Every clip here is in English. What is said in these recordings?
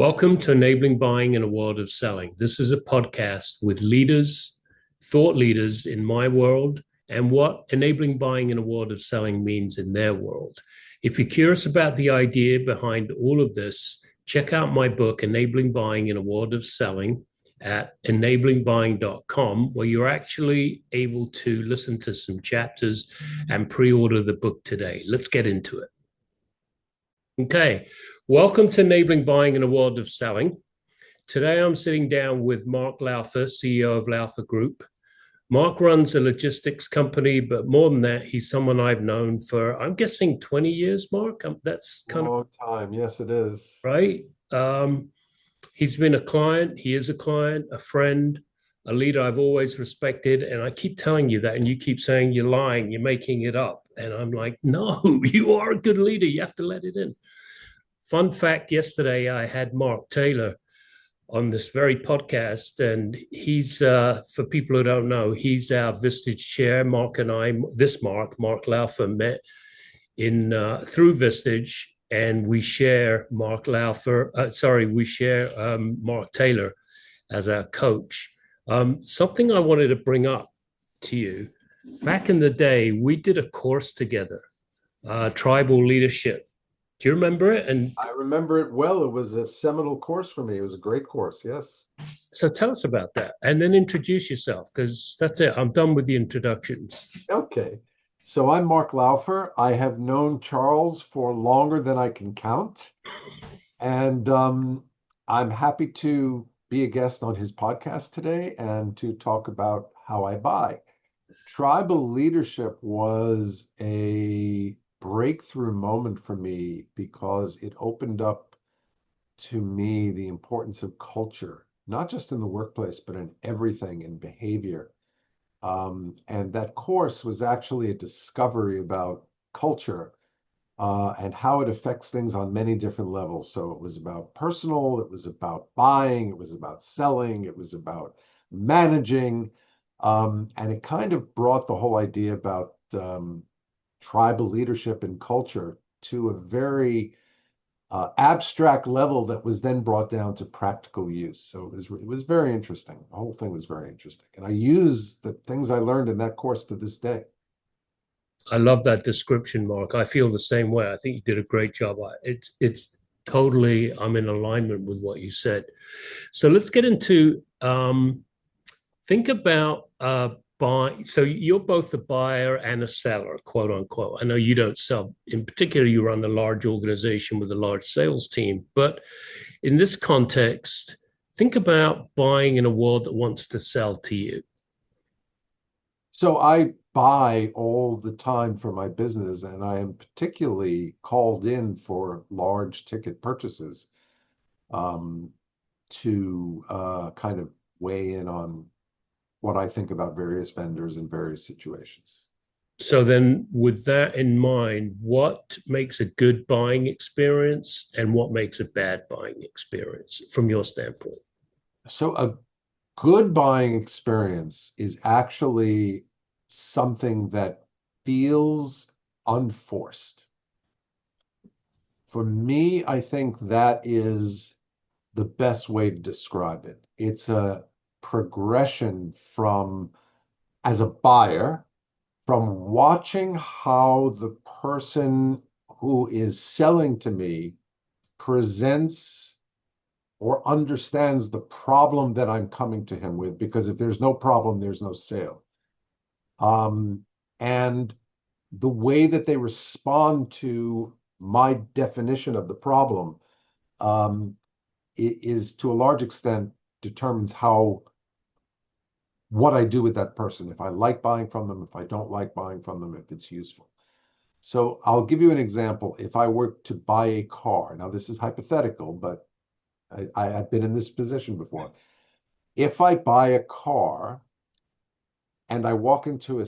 Welcome to Enabling Buying in a World of Selling. This is a podcast with leaders, thought leaders in my world, and what enabling buying in a world of selling means in their world. If you're curious about the idea behind all of this, check out my book, Enabling Buying in a World of Selling, at enablingbuying.com, where you're actually able to listen to some chapters and pre-order the book today. Let's get into it. Okay, welcome to Enabling Buying in a World of Selling. Today I'm sitting down with Mark Laufer, CEO of Laufer Group. Mark runs a logistics company, but more than that, he's someone I've known for, I'm guessing 20 years, Mark. That's kind of long time. Yes, it is. right. He's been a client, he is a client, a friend, a leader I've always respected. And I keep telling you that, and you keep saying you're lying, you're making it up. And I'm like, no, you are a good leader. You have to let it in. Fun fact, yesterday I had Mark Taylor on this very podcast, and he's, for people who don't know, he's our Vistage chair. Mark and I, Mark Laufer, met in through Vistage, and we share Mark Taylor as our coach. Something I wanted to bring up to you, back in the day, we did a course together, tribal leadership. Do you remember it? And I remember it well. It was a seminal course for me. It was a great course. Yes. so tell us about that, and then introduce yourself, because that's it. I'm done with the introductions. Okay. So I'm Mark Laufer. I have known Charles for longer than I can count. And I'm happy to be a guest on his podcast today and to talk about how I buy. Tribal leadership was a breakthrough moment for me because it opened up to me the importance of culture, not just in the workplace, but in everything, in behavior. And that course was actually a discovery about culture and how it affects things on many different levels. So it was about personal, it was about buying, it was about selling, it was about managing. And it kind of brought the whole idea about tribal leadership and culture to a very abstract level that was then brought down to practical use. So it was very interesting. The whole thing was very interesting, and I use the things I learned in that course to this day. I love that description, Mark. I feel the same way. I think you did a great job. It's totally, I'm in alignment with what you said. So let's get into think about buy. So you're both a buyer and a seller, quote unquote. I know you don't sell. In particular, you run a large organization with a large sales team. But in this context, think about buying in a world that wants to sell to you. So I buy all the time for my business, and I am particularly called in for large ticket purchases um, to kind of weigh in on what I think about various vendors in various situations. So then, with that in mind, what makes a good buying experience and what makes a bad buying experience from your standpoint? So a good buying experience is actually something that feels unforced. For me, I think that is the best way to describe it. It's a progression from, as a buyer, from watching how the person who is selling to me presents or understands the problem that I'm coming to him with, because if there's no problem, there's no sale. And the way that they respond to my definition of the problem is to a large extent determines how what I do with that person, if I like buying from them, if I don't like buying from them, if it's useful. So I'll give you an example. If I were to buy a car, now this is hypothetical, but I've been in this position before. If I buy a car and I walk into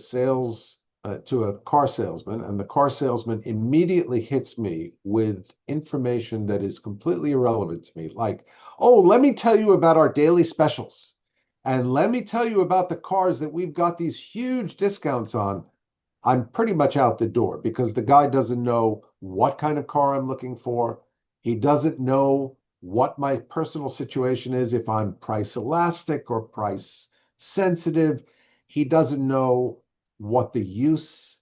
to a car salesman, and the car salesman immediately hits me with information that is completely irrelevant to me, like, oh, let me tell you about our daily specials. And let me tell you about the cars that we've got these huge discounts on. I'm pretty much out the door because the guy doesn't know what kind of car I'm looking for. He doesn't know what my personal situation is, if I'm price elastic or price sensitive. He doesn't know what the use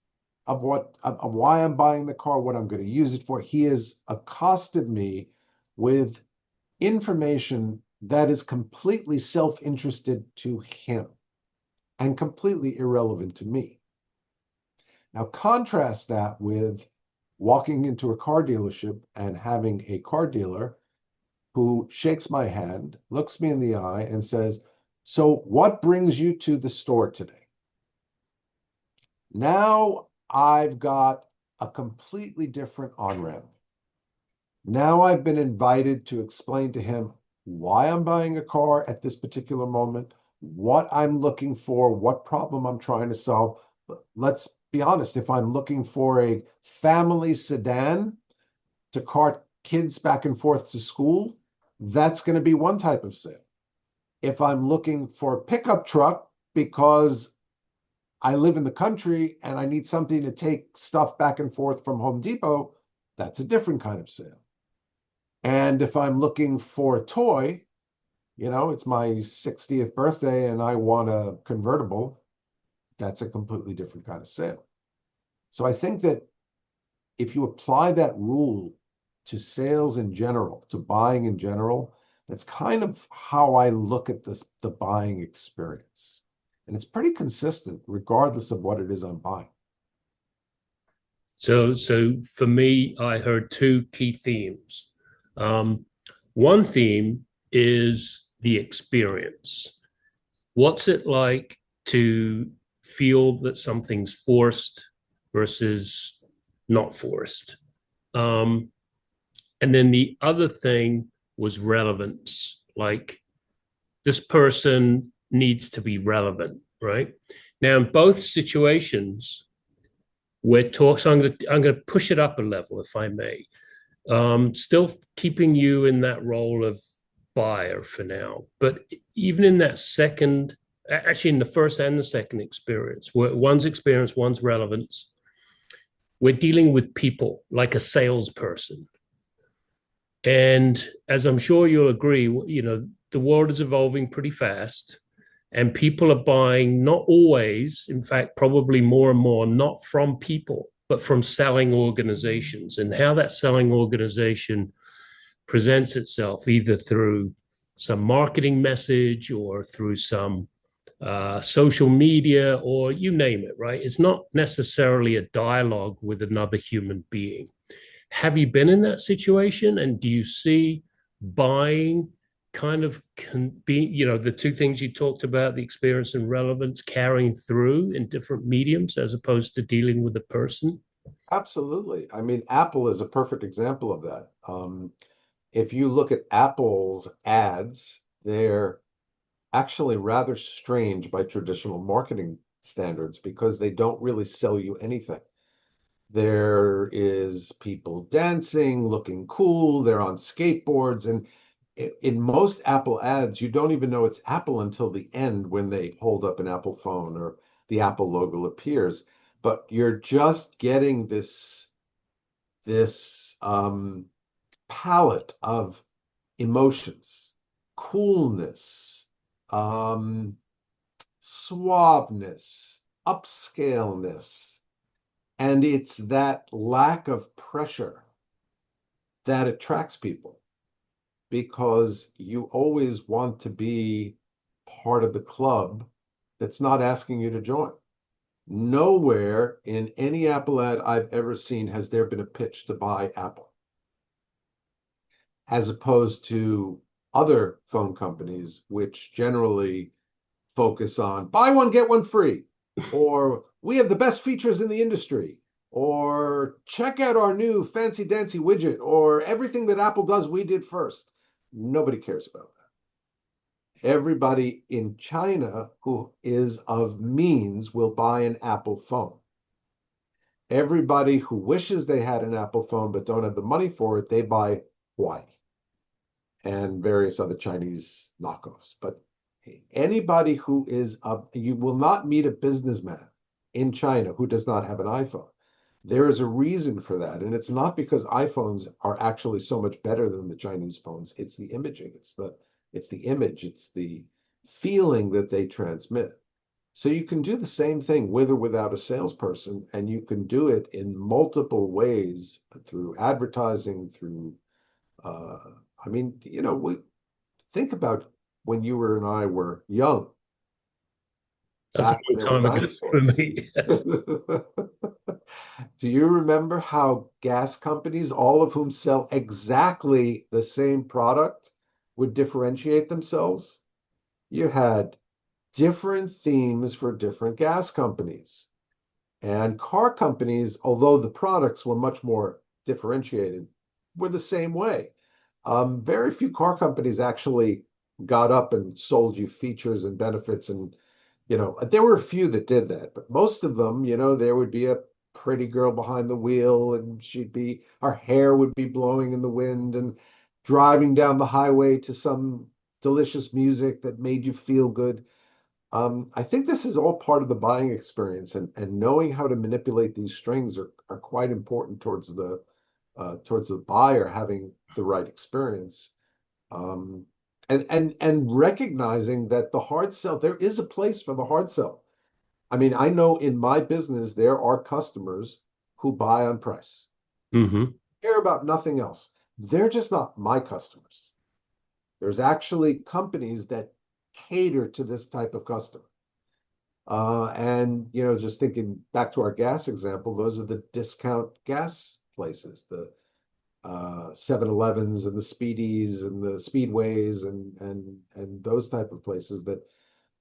of why I'm buying the car, what I'm going to use it for. He has accosted me with information that is completely self-interested to him and completely irrelevant to me. Now, contrast that with walking into a car dealership and having a car dealer who shakes my hand, looks me in the eye, and says, "So, what brings you to the store today?" Now I've got a completely different on-ramp. Now I've been invited to explain to him why I'm buying a car at this particular moment, what I'm looking for, what problem I'm trying to solve. Let's be honest, if I'm looking for a family sedan to cart kids back and forth to school, that's going to be one type of sale. If I'm looking for a pickup truck because I live in the country and I need something to take stuff back and forth from Home Depot, that's a different kind of sale. And if I'm looking for a toy, it's my 60th birthday and I want a convertible, that's a completely different kind of sale. So I think that if you apply that rule to sales in general, to buying in general, that's kind of how I look at the buying experience. And it's pretty consistent regardless of what it is I'm buying. So for me, I heard two key themes. One theme is the experience. What's it like to feel that something's forced versus not forced? And then the other thing was relevance. Like, this person needs to be relevant, right? Now, in both situations, so I'm going to push it up a level, if I may. Still keeping you in that role of buyer for now, but even in that second, actually in the first and the second experience, one's experience, one's relevance, we're dealing with people like a salesperson. And as I'm sure you'll agree, the world is evolving pretty fast. And people are buying, not always, in fact, probably more and more, not from people, but from selling organizations, and how that selling organization presents itself either through some marketing message or through some social media, or you name it, right? It's not necessarily a dialogue with another human being. Have you been in that situation? And do you see buying kind of can be, the two things you talked about, the experience and relevance, carrying through in different mediums as opposed to dealing with the person? Absolutely. I mean, Apple is a perfect example of that. If you look at Apple's ads, they're actually rather strange by traditional marketing standards because they don't really sell you anything. There is people dancing, looking cool, they're on skateboards, and in most Apple ads, you don't even know it's Apple until the end when they hold up an Apple phone or the Apple logo appears. But you're just getting this palette of emotions, coolness, suaveness, upscaleness. And it's that lack of pressure that attracts people, because you always want to be part of the club that's not asking you to join. Nowhere in any Apple ad I've ever seen has there been a pitch to buy Apple, as opposed to other phone companies, which generally focus on buy one, get one free, or we have the best features in the industry, or check out our new fancy dancy widget, or everything that Apple does, we did first. Nobody cares about that. Everybody in China who is of means will buy an Apple phone. Everybody who wishes they had an Apple phone but don't have the money for it, they buy Huawei and various other Chinese knockoffs. But anybody who is you will not meet a businessman in China who does not have an iPhone. There is a reason for that, and it's not because iPhones are actually so much better than the Chinese phones. It's the imaging, it's the image, it's the feeling that they transmit. So you can do the same thing with or without a salesperson, and you can do it in multiple ways through advertising, through uh, I mean, think about when you were and I were young, That's a back when long there were time ago for dinosaurs. me. Do you remember how gas companies, all of whom sell exactly the same product, would differentiate themselves? You had different themes for different gas companies. And car companies, although the products were much more differentiated, were the same way. Very few car companies actually got up and sold you features and benefits. And, there were a few that did that, but most of them, there would be a pretty girl behind the wheel and her hair would be blowing in the wind and driving down the highway to some delicious music that made you feel good. I think this is all part of the buying experience, and knowing how to manipulate these strings are quite important towards the buyer having the right experience. Um, and recognizing that the hard sell, there is a place for the hard sell. I mean, I know in my business there are customers who buy on price, Hmm. care about nothing else. They're just not my customers. There's actually companies that cater to this type of customer. And just thinking back to our gas example, those are the discount gas places, the 7-Elevens and the Speedies and the Speedways and those type of places that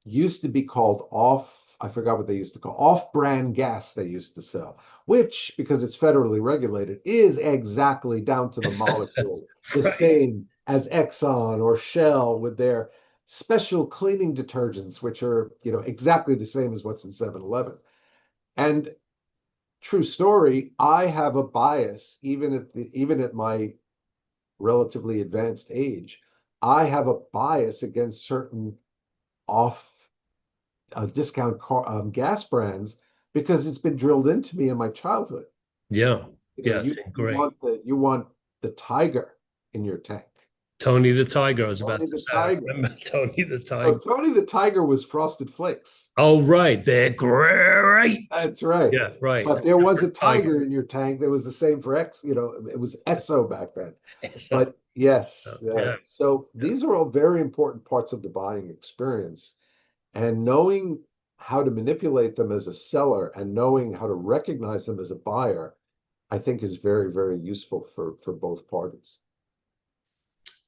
used to be called I forgot what they used to call off-brand gas they used to sell, which, because it's federally regulated, is exactly down to the molecule the Right. same as Exxon or Shell with their special cleaning detergents, which are, exactly the same as what's in 7-Eleven. And true story, I have a bias, even at my relatively advanced age, I have a bias against certain off discount gas brands because it's been drilled into me in my childhood. Yeah. You know, Yeah. you It's you great. you want the tiger in your tank. Tony the Tiger, I was about Tony to the say. I Tiger. remember Tony the So Tiger. Tony the Tiger was Frosted Flakes. Oh, right. They're great. That's right. Yeah, right. But there was a Tiger. tiger in your tank that was the same for X, it was Esso back then. So, But yes, yeah. so Yeah. these are all very important parts of the buying experience. And knowing how to manipulate them as a seller and knowing how to recognize them as a buyer, I think is very, very useful for both parties.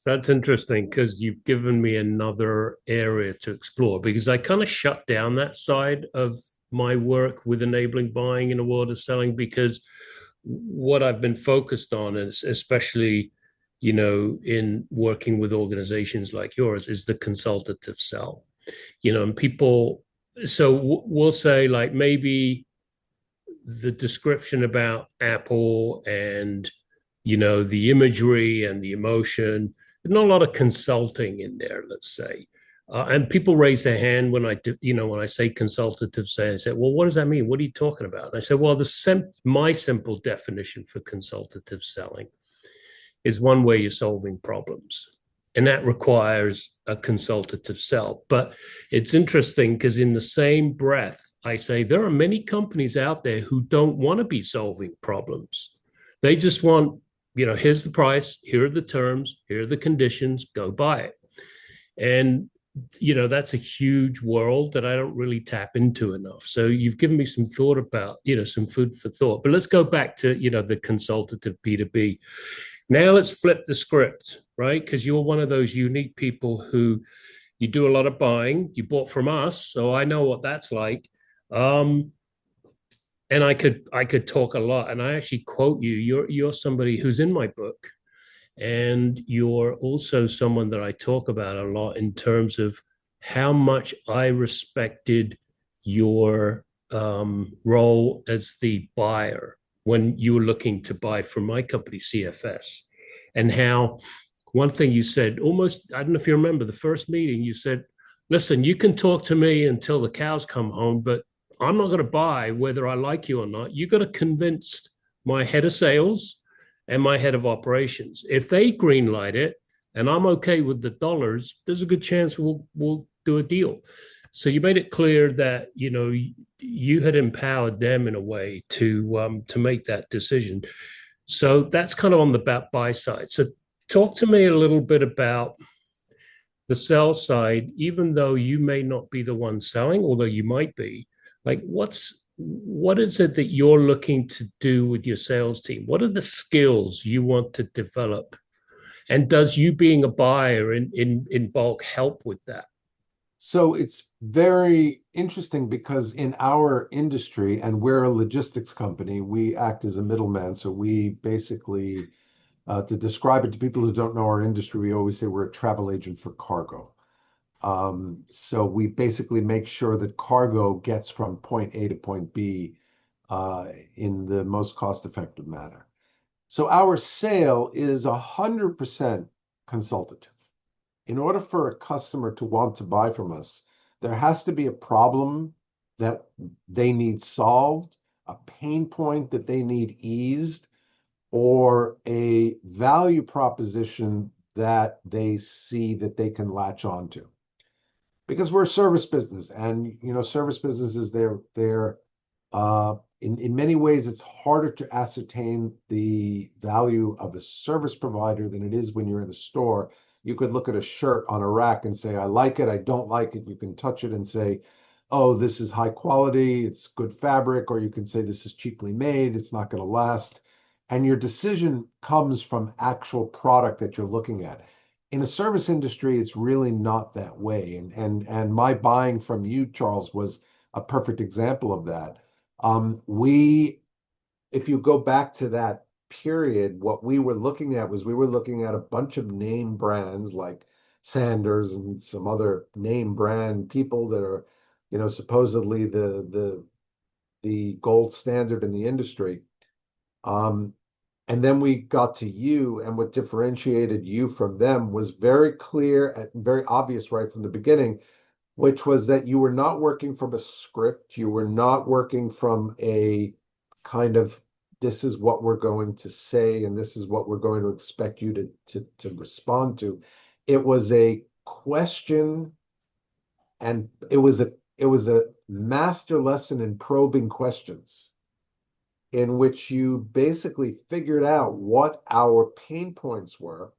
That's interesting because you've given me another area to explore because I kind of shut down that side of my work with enabling buying in a world of selling because what I've been focused on is especially, in working with organizations like yours is the consultative sell, and people, so we'll say like maybe the description about Apple and the imagery and the emotion. There's not a lot of consulting in there, let's say. And people raise their hand when when I say consultative say, I say, well, what does that mean? What are you talking about? And I said, well, my simple definition for consultative selling is one way you're solving problems. And that requires a consultative sell. But it's interesting because in the same breath, I say there are many companies out there who don't want to be solving problems. They just want, here's the price, here are the terms, here are the conditions, go buy it. And that's a huge world that I don't really tap into enough. So you've given me some thought about, some food for thought. But let's go back to, the consultative B2B. Now let's flip the script, right? Because you're one of those unique people who you do a lot of buying. You bought from us, so I know what that's like. Um, and I could talk a lot, and I actually quote you. You're somebody who's in my book, and you're also someone that I talk about a lot in terms of how much I respected your role as the buyer when you were looking to buy from my company, CFS, and how one thing you said almost, I don't know if you remember the first meeting, you said, listen, you can talk to me until the cows come home, but I'm not going to buy whether I like you or not. You got to convince my head of sales and my head of operations. If they green light it and I'm okay with the dollars, there's a good chance we'll do a deal. So you made it clear that you had empowered them in a way to make that decision. So that's kind of on the buy side. So talk to me a little bit about the sell side, even though you may not be the one selling, although you might be. Like, what is it that you're looking to do with your sales team? What are the skills you want to develop? And does you being a buyer in bulk help with that? So it's very interesting because in our industry, and we're a logistics company, we act as a middleman. So we basically, to describe it to people who don't know our industry, we always say we're a travel agent for cargo. So we basically make sure that cargo gets from point A to point B in the most cost-effective manner. So our sale is 100% consultative. In order for a customer to want to buy from us, there has to be a problem that they need solved, a pain point that they need eased, or a value proposition that they see that they can latch onto. Because we're a service business, and service businesses, they're in many ways it's harder to ascertain the value of a service provider than it is when you're in a store. You could look at a shirt on a rack and say, I like it, I don't like it. You can touch it and say, oh, this is high quality, it's good fabric, or you can say this is cheaply made, it's not going to last. And your decision comes from actual product that you're looking at. In a service industry, it's really not that way. And my buying from you, Charles, was a perfect example of that. If you go back to that period, what we were looking at was we were looking at a bunch of name brands like Sanders and some other name brand people that are, supposedly the gold standard in the industry. And then we got to you, and what differentiated you from them was very clear and very obvious right from the beginning, which was that you were not working from a script. You were not working from a kind of, this is what we're going to say, and this is what we're going to expect you to respond to. It was a question, and it was a master lesson in probing questions, in which you basically figured out what our pain points were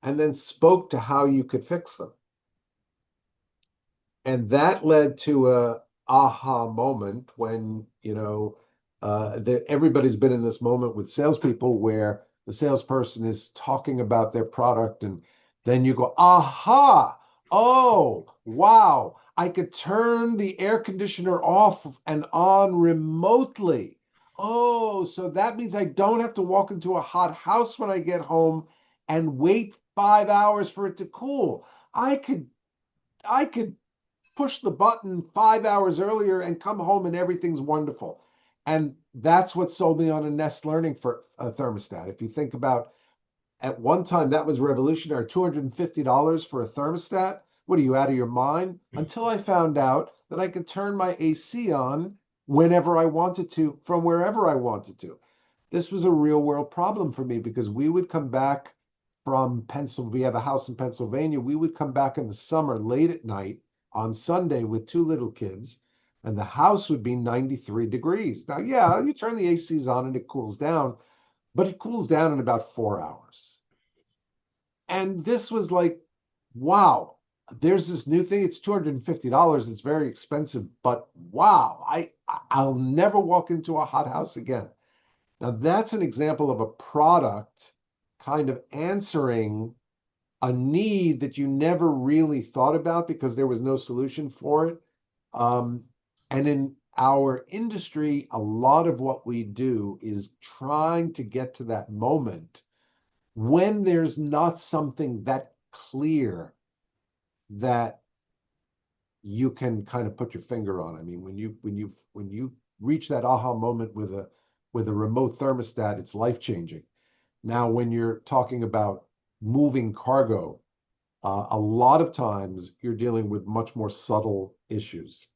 and then spoke to how you could fix them. And that led to a aha moment when, everybody's been in this moment with salespeople where the salesperson is talking about their product, and then you go, aha, oh, wow, I could turn the air conditioner off and on remotely. Oh, so that means I don't have to walk into a hot house when I get home and wait 5 hours for it to cool. I could push the button 5 hours earlier and come home and everything's wonderful. And that's what sold me on a Nest Learning for a thermostat. If you think about, at one time, that was revolutionary. $250 for a thermostat. What are you, out of your mind? Until I found out that I could turn my AC on whenever I wanted to, from wherever I wanted to. This was a real world problem for me because we would come back from Pennsylvania. We have a house in Pennsylvania. We would come back in the summer late at night on Sunday with two little kids, and the house would be 93 degrees. Now, yeah, you turn the ACs on and it cools down, but it cools down in about 4 hours. And this was like, wow, there's this new thing. It's $250. It's very expensive, but wow, I'll never walk into a hot house again. Now, that's an example of a product kind of answering a need that you never really thought about because there was no solution for it. And in our industry, a lot of what we do is trying to get to that moment when there's not something that clear that you can kind of put your finger on. I mean, when you reach that aha moment with a remote thermostat, it's life-changing. Now, when you're talking about moving cargo, a lot of times you're dealing with much more subtle issues.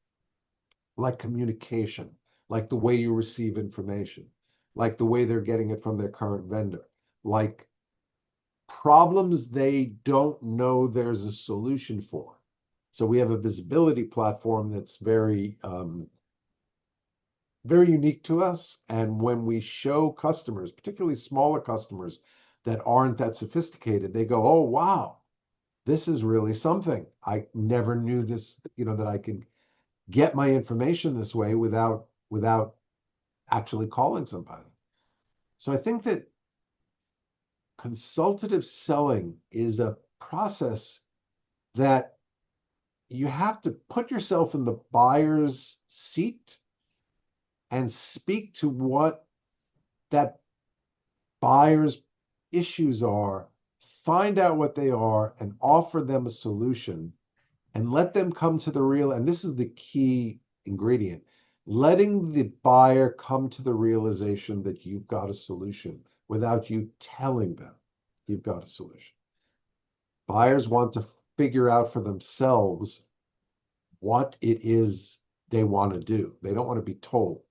like communication, like the way you receive information, like the way they're getting it from their current vendor, like problems they don't know there's a solution for. So we have a visibility platform that's very unique to us. And when we show customers, particularly smaller customers that aren't that sophisticated, they go, oh, wow, this is really something. I never knew this, that I could get my information this way without actually calling somebody. So I think that consultative selling is a process that you have to put yourself in the buyer's seat and speak to what that buyer's issues are, find out what they are, and offer them a solution, and let them come to the real, and this is the key ingredient, letting the buyer come to the realization that you've got a solution without you telling them you've got a solution. Buyers want to figure out for themselves what it is they want to do. They don't want to be told.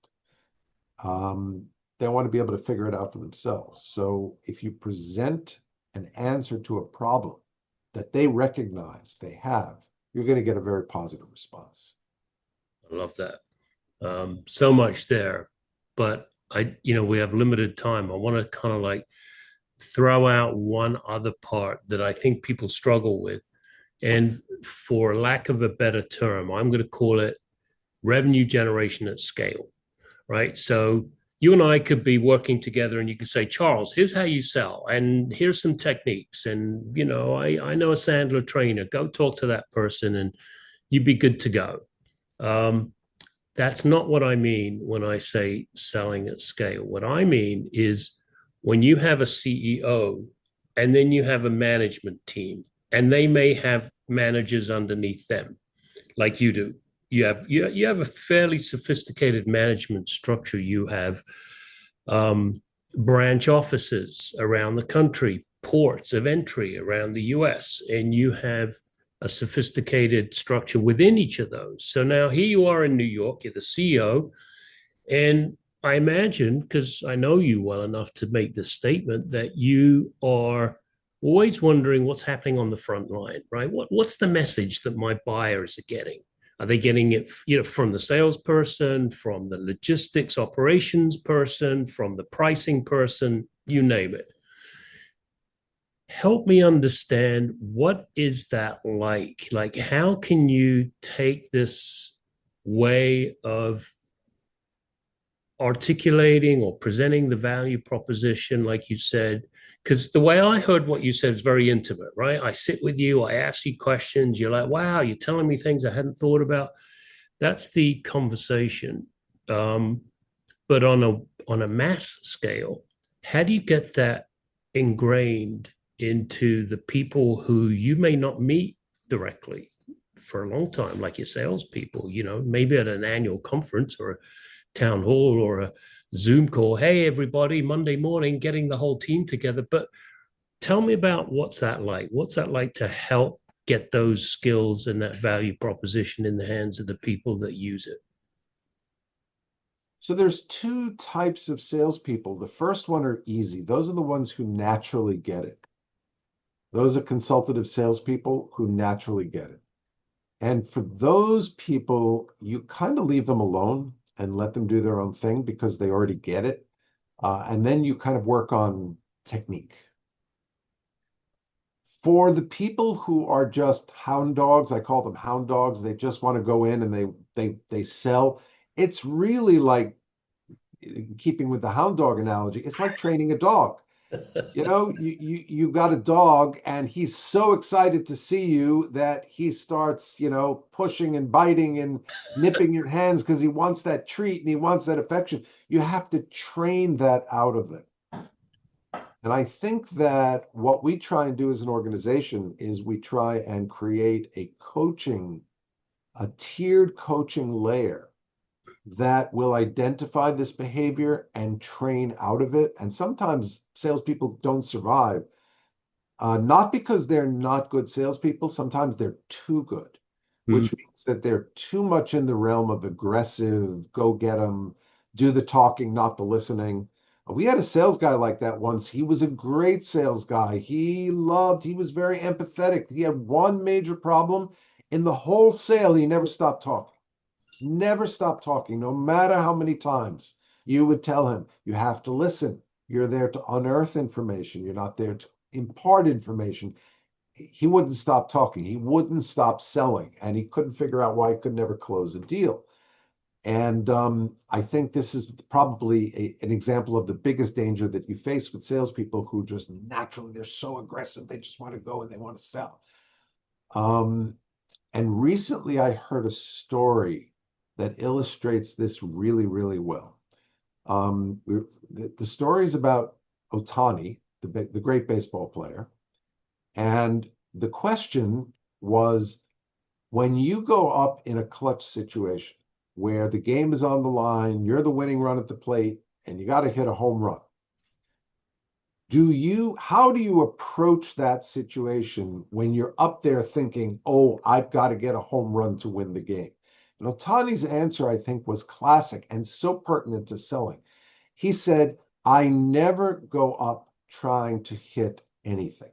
They want to be able to figure it out for themselves. So if you present an answer to a problem that they recognize they have, you're going to get a very positive response. I love that. So much there, but we have limited time. I want to kind of like throw out one other part that I think people struggle with. And for lack of a better term, I'm going to call it revenue generation at scale, right? So you and I could be working together and you could say, Charles, here's how you sell, and here's some techniques. And, I know a Sandler trainer, go talk to that person and you'd be good to go. That's not what I mean when I say selling at scale. What I mean is when you have a CEO and then you have a management team, and they may have managers underneath them, like you do. You have a fairly sophisticated management structure. You have branch offices around the country, ports of entry around the US, and you have a sophisticated structure within each of those. So now here you are in New York, you're the CEO, and I imagine, because I know you well enough to make this statement, that you are always wondering what's happening on the front line, right? What's the message that my buyers are getting? Are they getting it, from the salesperson, from the logistics operations person, from the pricing person, you name it? Help me understand, what is that like? Like, how can you take this way of articulating or presenting the value proposition, like you said? Because the way I heard what you said is very intimate, right? I sit with you, I ask you questions, you're like, wow, you're telling me things I hadn't thought about. That's the conversation. But on a mass scale, how do you get that ingrained into the people who you may not meet directly for a long time, like your salespeople, maybe at an annual conference or a town hall or a Zoom call? Hey, everybody, Monday morning, getting the whole team together. But tell me about what's that like? What's that like to help get those skills and that value proposition in the hands of the people that use it? So there's two types of salespeople. The first one are easy. Those are the ones who naturally get it. Those are consultative salespeople who naturally get it. And for those people, you kind of leave them alone and let them do their own thing because they already get it. And then you kind of work on technique. For the people who are just hound dogs, I call them hound dogs. They just want to go in and they sell. It's really like, keeping with the hound dog analogy, it's like training a dog. You got a dog and he's so excited to see you that he starts, pushing and biting and nipping your hands because he wants that treat and he wants that affection. You have to train that out of them. And I think that what we try and do as an organization is we try and create a tiered coaching layer that will identify this behavior and train out of it. And sometimes salespeople don't survive, not because they're not good salespeople. Sometimes they're too good. which means that they're too much in the realm of aggressive, go get them, do the talking, not the listening. We had a sales guy like that once. He was a great sales guy. He was very empathetic. He had one major problem in the whole sale. He never stopped talking. Never stopped talking, no matter how many times you would tell him, you have to listen. You're there to unearth information. You're not there to impart information. He wouldn't stop talking. He wouldn't stop selling. And he couldn't figure out why he could never close a deal. And I think this is probably an example of the biggest danger that you face with salespeople who just naturally, they're so aggressive. They just want to go and they want to sell. And recently I heard a story that illustrates this really, really well. The story is about Ohtani, the great baseball player. And the question was, when you go up in a clutch situation where the game is on the line, you're the winning run at the plate, and you got to hit a home run, how do you approach that situation when you're up there thinking, oh, I've got to get a home run to win the game? And Ohtani's answer, I think, was classic and so pertinent to selling. He said, I never go up trying to hit anything,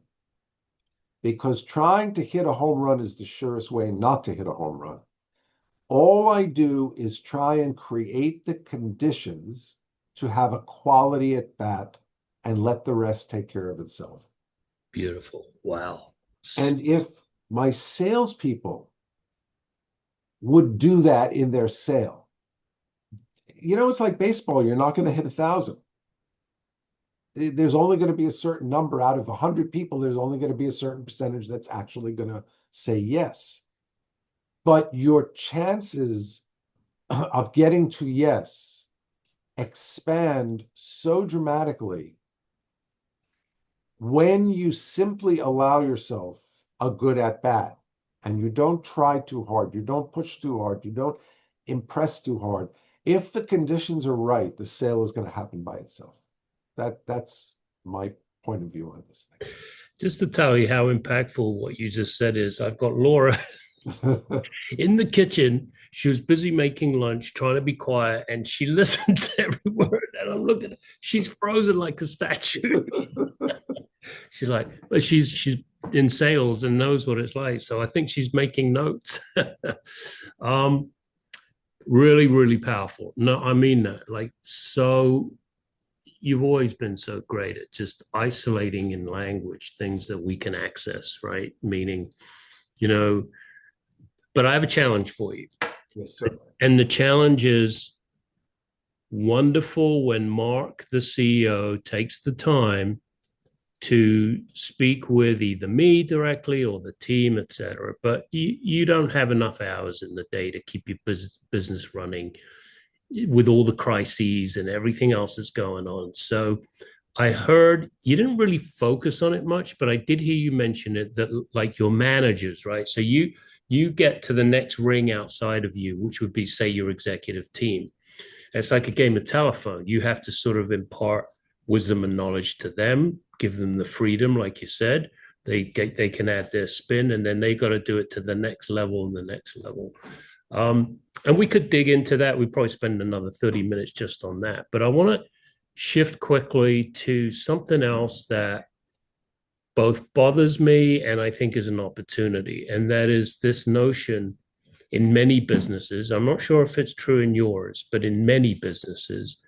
because trying to hit a home run is the surest way not to hit a home run. All I do is try and create the conditions to have a quality at bat and let the rest take care of itself. Beautiful. Wow. And if my salespeople would do that in their sale, it's like baseball. You're not going to hit 1,000. There's only going to be a certain number out of 100 people. There's only going to be a certain percentage that's actually going to say yes. But your chances of getting to yes expand so dramatically when you simply allow yourself a good at bat and you don't try too hard, you don't push too hard, you don't impress too hard. If the conditions are right, the sale is going to happen by itself. That's my point of view on this thing. Just to tell you how impactful what you just said is, I've got Laura in the kitchen. She was busy making lunch, trying to be quiet, and she listened to every word. And I'm looking at her. She's frozen like a statue. She's like, but she's in sales and knows what it's like. So I think she's making notes. Really, really powerful. No, I mean that. Like, so you've always been so great at just isolating in language things that we can access, right? Meaning, but I have a challenge for you. Yes, sir. And the challenge is wonderful when Mark, the CEO, takes the time to speak with either me directly or the team, et cetera. But you don't have enough hours in the day to keep your business running with all the crises and everything else that's going on. So I heard you didn't really focus on it much, but I did hear you mention it, that like your managers, right? So you get to the next ring outside of you, which would be, say, your executive team. It's like a game of telephone. You have to sort of impart wisdom and knowledge to them, give them the freedom, like you said. They can add their spin, and then they got to do it to the next level and the next level. And we could dig into that. We'd probably spend another 30 minutes just on that. But I want to shift quickly to something else that both bothers me and I think is an opportunity. And that is this notion in many businesses, I'm not sure if it's true in yours, but in many businesses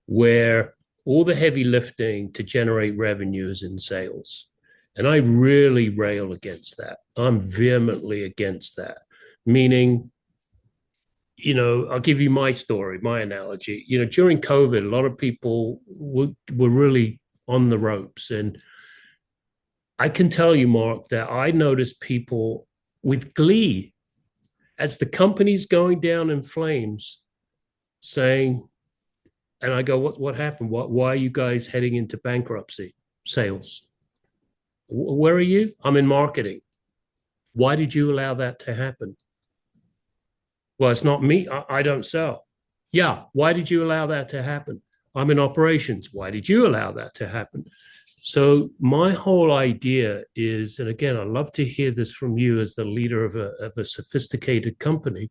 where all the heavy lifting to generate revenue is in sales. And I really rail against that. I'm vehemently against that. Meaning, I'll give you my story, my analogy. During COVID, a lot of people were really on the ropes. And I can tell you, Mark, that I noticed people with glee as the company's going down in flames saying, and I go, what happened? Why are you guys heading into bankruptcy? Sales. Where are you? I'm in marketing. Why did you allow that to happen? Well, it's not me. I don't sell. Yeah. Why did you allow that to happen? I'm in operations. Why did you allow that to happen? So my whole idea is, and again, I'd love to hear this from you as the leader of a sophisticated company.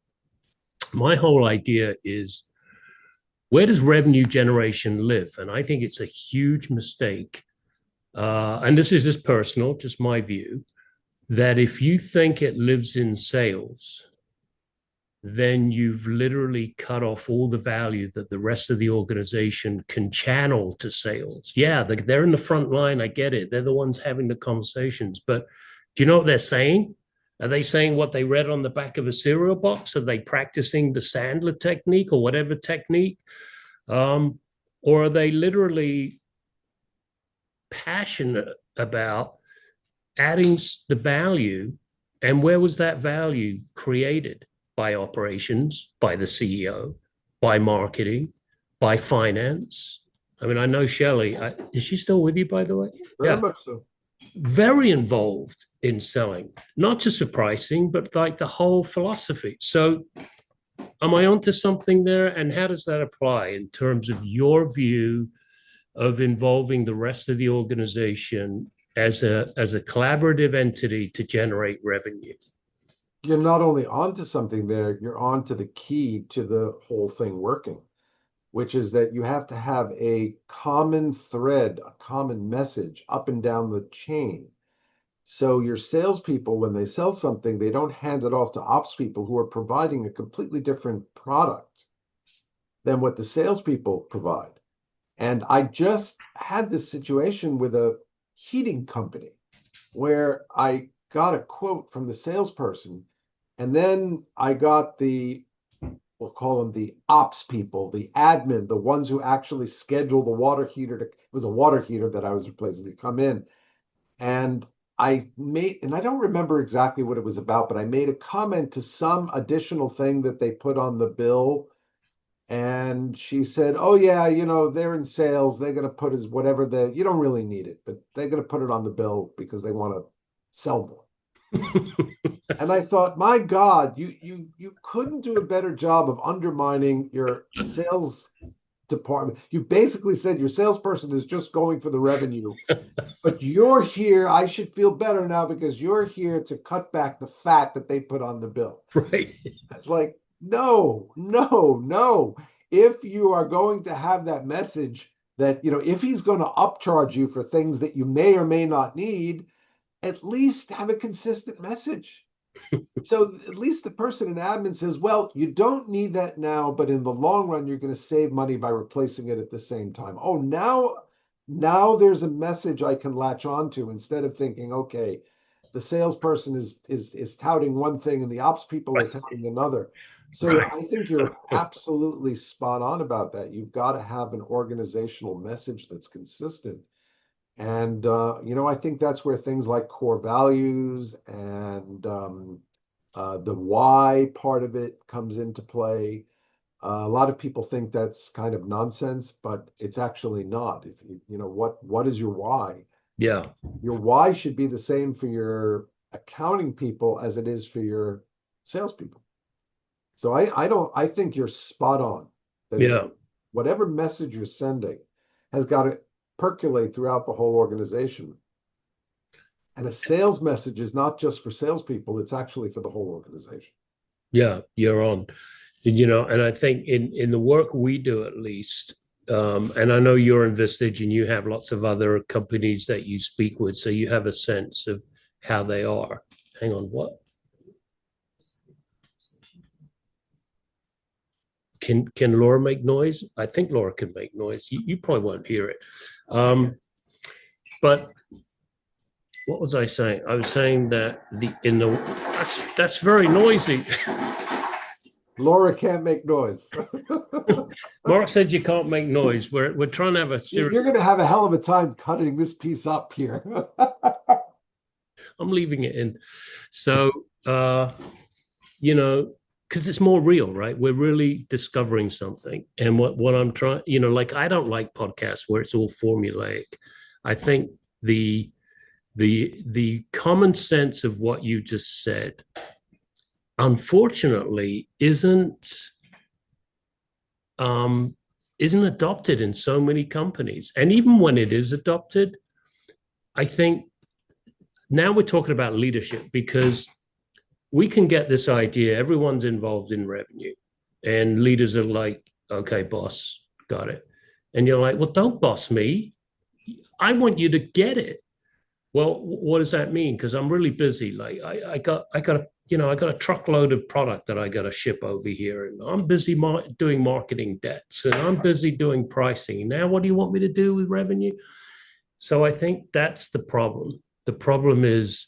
My whole idea is, where does revenue generation live? And I think it's a huge mistake. And this is just personal, just my view, that if you think it lives in sales, then you've literally cut off all the value that the rest of the organization can channel to sales. Yeah, they're in the front line. I get it. They're the ones having the conversations. But do you know what they're saying? Are they saying what they read on the back of a cereal box? Are they practicing the Sandler technique or whatever technique? Or are they literally passionate about adding the value? And where was that value created? By operations, by the CEO, by marketing, by finance. I mean, I know Shelley, is she still with you, by the way? Very much so. Very involved in selling, not just the pricing, but like the whole philosophy. So am I onto something there? And how does that apply in terms of your view of involving the rest of the organization as a collaborative entity to generate revenue? You're not only onto something there, you're onto the key to the whole thing working, which is that you have to have a common thread, a common message up and down the chain. So your salespeople, when they sell something, they don't hand it off to ops people who are providing a completely different product than what the salespeople provide. And I just had this situation with a heating company where I got a quote from the salesperson, and then I got we'll call them the ops people, the admin, the ones who actually schedule the water heater it was a water heater that I was replacing to come in. And and I don't remember exactly what it was about, but I made a comment to some additional thing that they put on the bill. And she said, "Oh yeah, they're in sales. They're going to put as whatever you don't really need it, but they're going to put it on the bill because they want to sell more." And I thought, my God, you couldn't do a better job of undermining your sales department. You basically said your salesperson is just going for the revenue, but you're here. I should feel better now because you're here to cut back the fat that they put on the bill. Right. It's like, no, no, no. If you are going to have that message that, if he's going to upcharge you for things that you may or may not need, at least have a consistent message. So at least the person in admin says, well, you don't need that now, but in the long run, you're going to save money by replacing it at the same time. Oh, now there's a message I can latch onto instead of thinking, okay, the salesperson is touting one thing and the ops people are touting another. So I think you're absolutely spot on about that. You've got to have an organizational message that's consistent. And, I think that's where things like core values and the why part of it comes into play. A lot of people think that's kind of nonsense, but it's actually not. If what is your why? Yeah. Your why should be the same for your accounting people as it is for your salespeople. So I think you're spot on. That whatever message you're sending has got to percolate throughout the whole organization. And a sales message is not just for salespeople, it's actually for the whole organization. Yeah, you're on. And I think in the work we do, at least, and I know you're in Vistage and you have lots of other companies that you speak with, so you have a sense of how they are. Hang on, what? Can Laura make noise? I think Laura can make noise. You probably won't hear it. But what was I saying? I was saying that that's very noisy. Laura can't make noise. Mark said you can't make noise. We're trying to have a serious... You're going to have a hell of a time cutting this piece up here. I'm leaving it in. So, because it's more real, right? We're really discovering something. And what I'm trying, like, I don't like podcasts where it's all formulaic. I think the common sense of what you just said, unfortunately, isn't adopted in so many companies. And even when it is adopted, I think now we're talking about leadership because we can get this idea. Everyone's involved in revenue, and leaders are like, okay, boss, got it. And you're like, well, don't boss me. I want you to get it. Well, what does that mean? Because I'm really busy. Like I got a truckload of product that I got to ship over here, and I'm busy doing marketing debts, and I'm busy doing pricing. Now, what do you want me to do with revenue? So I think that's the problem. The problem is,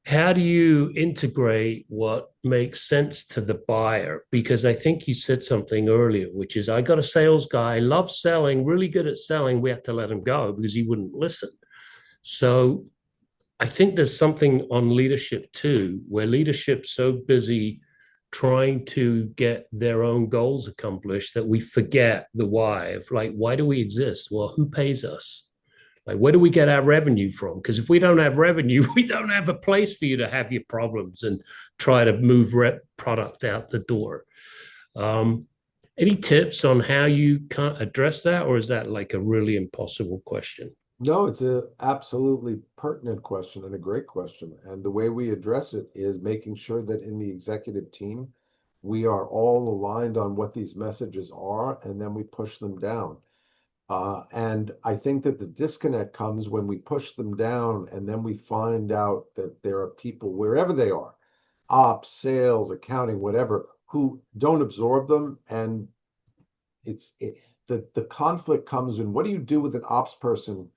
how do you integrate what makes sense to the buyer? Because I think you said something earlier, which is I got a sales guy, loves selling, really good at selling. We have to let him go because he wouldn't listen. So I think there's something on leadership too, where leadership's so busy trying to get their own goals accomplished that we forget the why of like, why do we exist? Well, who pays us? Like, where do we get our revenue from? Because if we don't have revenue, we don't have a place for you to have your problems and try to move product out the door. Any tips on how you can't address that, or is that like a really impossible question? No, it's a absolutely pertinent question and a great question. And the way we address it is making sure that in the executive team, we are all aligned on what these messages are, and then we push them down. And I think that the disconnect comes when we push them down and then we find out that there are people wherever they are, ops, sales, accounting, whatever, who don't absorb them. And the conflict comes in what do you do with an ops person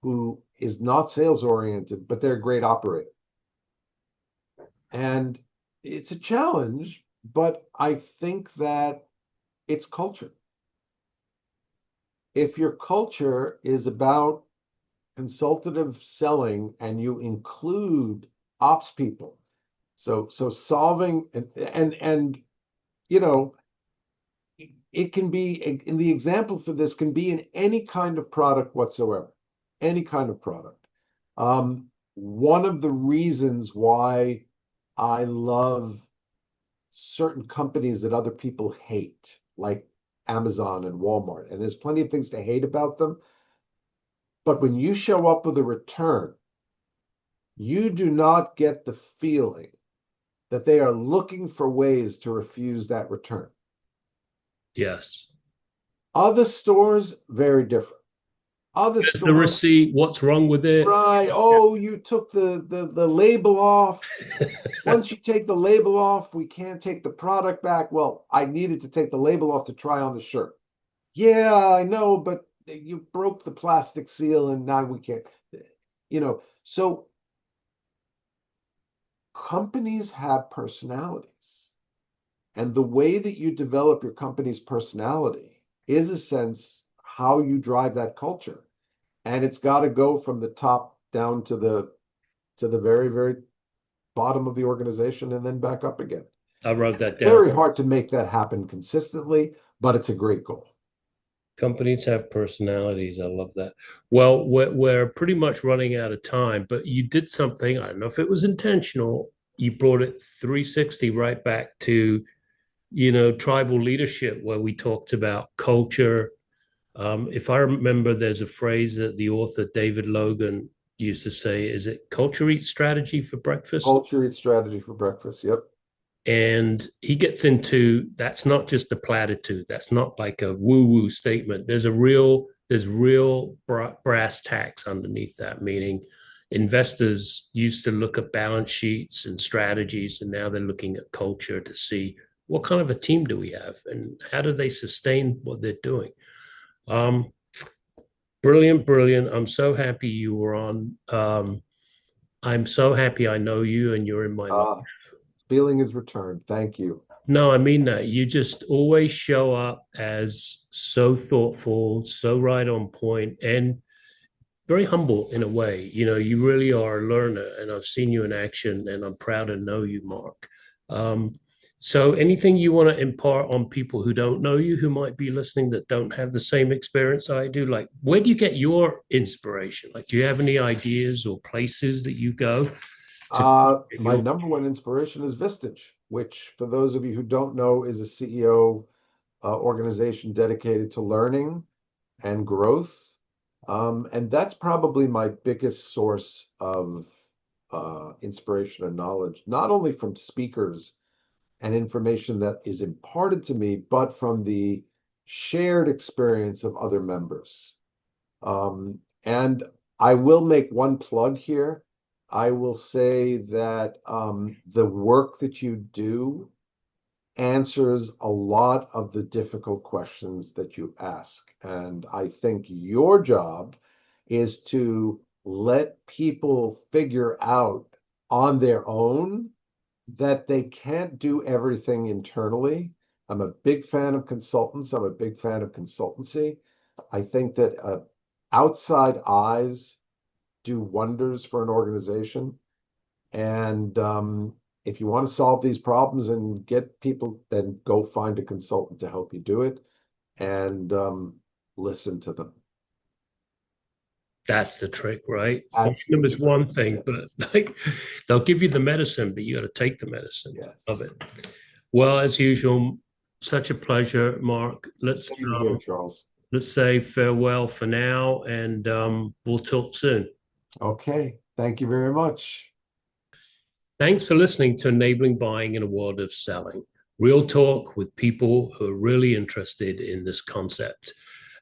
who is not sales oriented, but they're a great operator? And it's a challenge, but I think that it's culture. If your culture is about consultative selling and you include ops people, so solving and you know, it can be in the example for this can be in any kind of product whatsoever, any kind of product. One of the reasons why I love certain companies that other people hate, like Amazon and Walmart, and there's plenty of things to hate about them, but when you show up with a return, you do not get the feeling that they are looking for ways to refuse that return. Yes. Other stores, very different. Other Here's the stores, receipt. What's wrong with it? right? Oh, you took the label off. Once you take the label off, we can't take the product back. Well, I needed to take the label off to try on the shirt. Yeah, I know, but you broke the plastic seal and now we can't, so companies have personalities. And the way that you develop your company's personality is a sense how you drive that culture. And it's got to go from the top down to the very, very bottom of the organization and then back up again. I wrote that down. Very hard to make that happen consistently, but it's a great goal. Companies have personalities. I love that. Well, we're pretty much running out of time, but you did something. I don't know if it was intentional. You brought it 360 right back to, tribal leadership, where we talked about culture. If I remember, there's a phrase that the author David Logan used to say, is it culture eats strategy for breakfast? Culture eats strategy for breakfast. Yep. And he gets into that's not just a platitude. That's not like a woo-woo statement. There's real brass tacks underneath that, meaning investors used to look at balance sheets and strategies, and now they're looking at culture to see what kind of a team do we have and how do they sustain what they're doing. Brilliant, brilliant. I'm so happy you were on. I'm so happy I know you and you're in my life. Feeling is returned. Thank you. No, I mean that. You just always show up as so thoughtful, so right on point, and very humble in a way. You really are a learner, and I've seen you in action, and I'm proud to know you, Mark. So anything you want to impart on people who don't know you, who might be listening that don't have the same experience I do? Like, where do you get your inspiration? Like, do you have any ideas or places that you go? My number one inspiration is Vistage, which, for those of you who don't know, is a CEO organization dedicated to learning and growth. And that's probably my biggest source of inspiration and knowledge, not only from speakers and information that is imparted to me, but from the shared experience of other members. And I will make one plug here. I will say that the work that you do answers a lot of the difficult questions that you ask. And I think your job is to let people figure out on their own that they can't do everything internally. I'm a big fan of consultants. I'm a big fan of consultancy. I think that outside eyes do wonders for an organization. And if you want to solve these problems and get people, then go find a consultant to help you do it and listen to them. That's the trick, right? Find That's them the is trick. one thing, but like they'll give you the medicine, but you got to take the medicine. Love Yes. it. Well, as usual, such a pleasure, Mark. Same here, Charles. Let's say farewell for now, and we'll talk soon. Okay. Thank you very much. Thanks for listening to Enabling Buying in a World of Selling. Real talk with people who are really interested in this concept.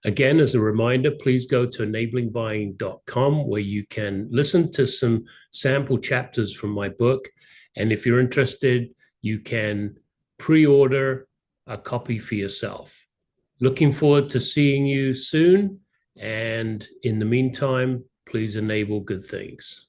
Again, as a reminder, please go to enablingbuying.com where you can listen to some sample chapters from my book. And if you're interested, you can pre-order a copy for yourself. Looking forward to seeing you soon. And in the meantime, please enable good things.